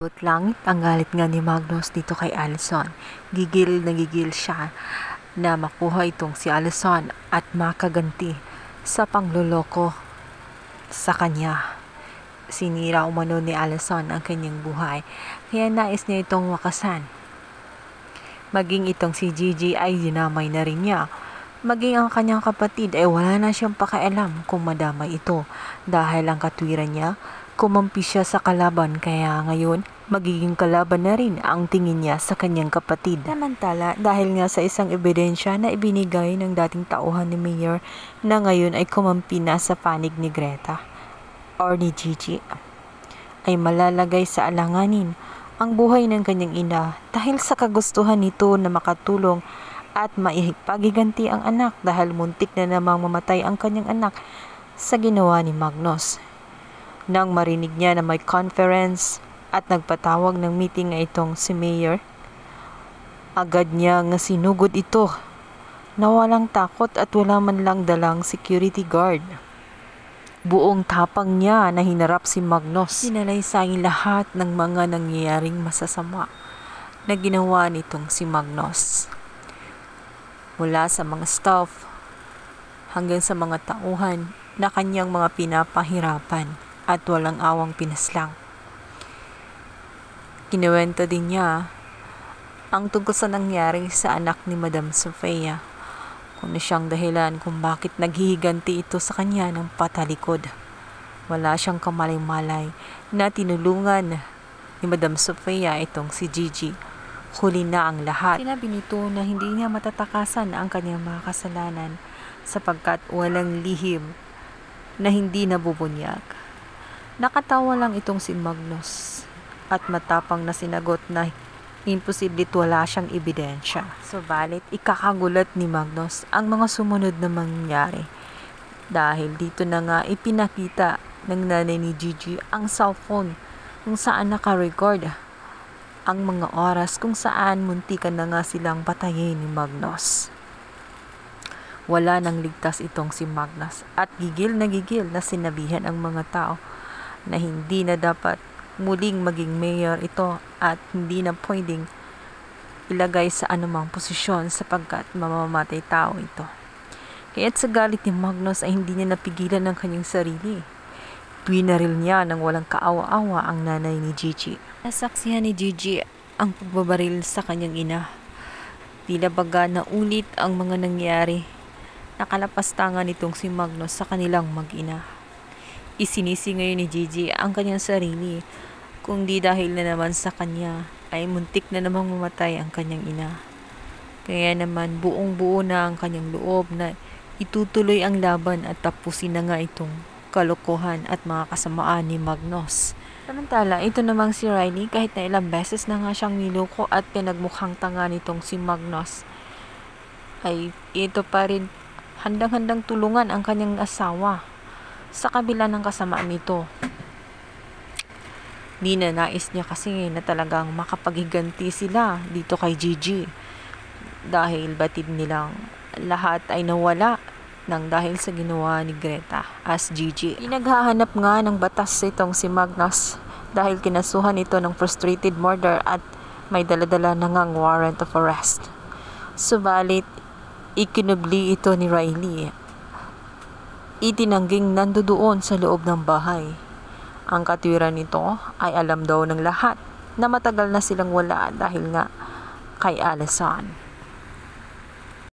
Langit ang galit nga ni Magnus dito kay Allison. Gigil na gigil siya na makuha itong si Allison at makaganti sa pangloloko sa kanya. Sinira umano ni Allison ang kanyang buhay, kaya nais niya itong wakasan. Maging itong si Gigi ay dinamay na rin niya. Maging ang kanyang kapatid ay wala na siyang pakialam kung madamay ito dahil ang katwiran niya, kumampi siya sa kalaban, kaya ngayon magiging kalaban na rin ang tingin niya sa kanyang kapatid. Samantala, dahil nga sa isang ebidensya na ibinigay ng dating tauhan ni Mayor na ngayon ay kumampi na sa panig ni Greta or ni Gigi, ay malalagay sa alanganin ang buhay ng kanyang ina dahil sa kagustuhan nito na makatulong at maipagiganti ang anak dahil muntik na namang mamatay ang kanyang anak sa ginawa ni Magnus. Nang marinig niya na may conference at nagpatawag ng meeting na itong si Mayor, agad niya nga sinugod ito na walang takot at wala man lang dalang security guard. Buong tapang niya na hinarap si Magnus. Sinalaysay lahat ng mga nangyayaring masasama na ginawa nitong si Magnus. Mula sa mga staff hanggang sa mga tauhan na kanyang mga pinapahirapan at walang awang pinaslang. Kinuwento din niya ang tungkol sa nangyari sa anak ni Madam Sofia, kung siyang dahilan kung bakit naghihiganti ito sa kanya ng patalikod. Wala siyang kamalay-malay na tinulungan ni Madam Sofia itong si Gigi. Huli na ang lahat. Sinabi nito na hindi niya matatakasan ang kanyang mga kasalanan sapagkat walang lihim na hindi nabubunyag. Nakatawa lang itong si Magnus at matapang na sinagot na imposible wala siyang ebidensya. Subalit ikakagulat ni Magnus ang mga sumunod na mangyari dahil dito na nga ipinakita ng nanay ni Gigi ang cellphone kung saan naka-record ang mga oras kung saan muntikan na nga silang patayin ni Magnus. Wala nang ligtas itong si Magnus at gigil na sinabihan ang mga tao na hindi na dapat muling maging mayor ito at hindi na pwedeng ilagay sa anumang posisyon sapagkat mamamatay tao ito. Kaya't sa galit ni Magnus ay hindi niya napigilan ng kanyang sarili. Binaril niya ng walang kaawa-awa ang nanay ni Gigi. Nasaksihan ni Gigi ang pagbabaril sa kanyang ina. Tila baga na ulit ang mga nangyari. Nakalapastangan nitong si Magnus sa kanilang mag-ina. Isinisi ngayon ni Gigi ang kanyang sarili, kung di dahil na naman sa kanya ay muntik na namang mamatay ang kanyang ina. Kaya naman buong-buo na ang kanyang loob na itutuloy ang laban at tapusin na nga itong kalokohan at mga kasamaan ni Magnus. Samantala, ito namang si Riley, kahit na ilang beses na nga siyang niloko at pinagmukhang tanga nitong si Magnus, ay ito pa rin handang-handang tulungan ang kanyang asawa sa kabila ng kasamaan nito. Di na nais niya kasi na talagang makapaghiganti sila dito kay Gigi dahil batid nilang lahat ay nawala nang dahil sa ginawa ni Greta as Gigi. Pinaghahanap nga ng batas itong si Magnus dahil kinasuhan ito ng frustrated murder at may daladala na ngang warrant of arrest. Subalit, ikinubli ito ni Riley. Itinangging nandoon sa loob ng bahay. Ang katwiran nito ay alam daw ng lahat na matagal na silang wala dahil nga kay Allison.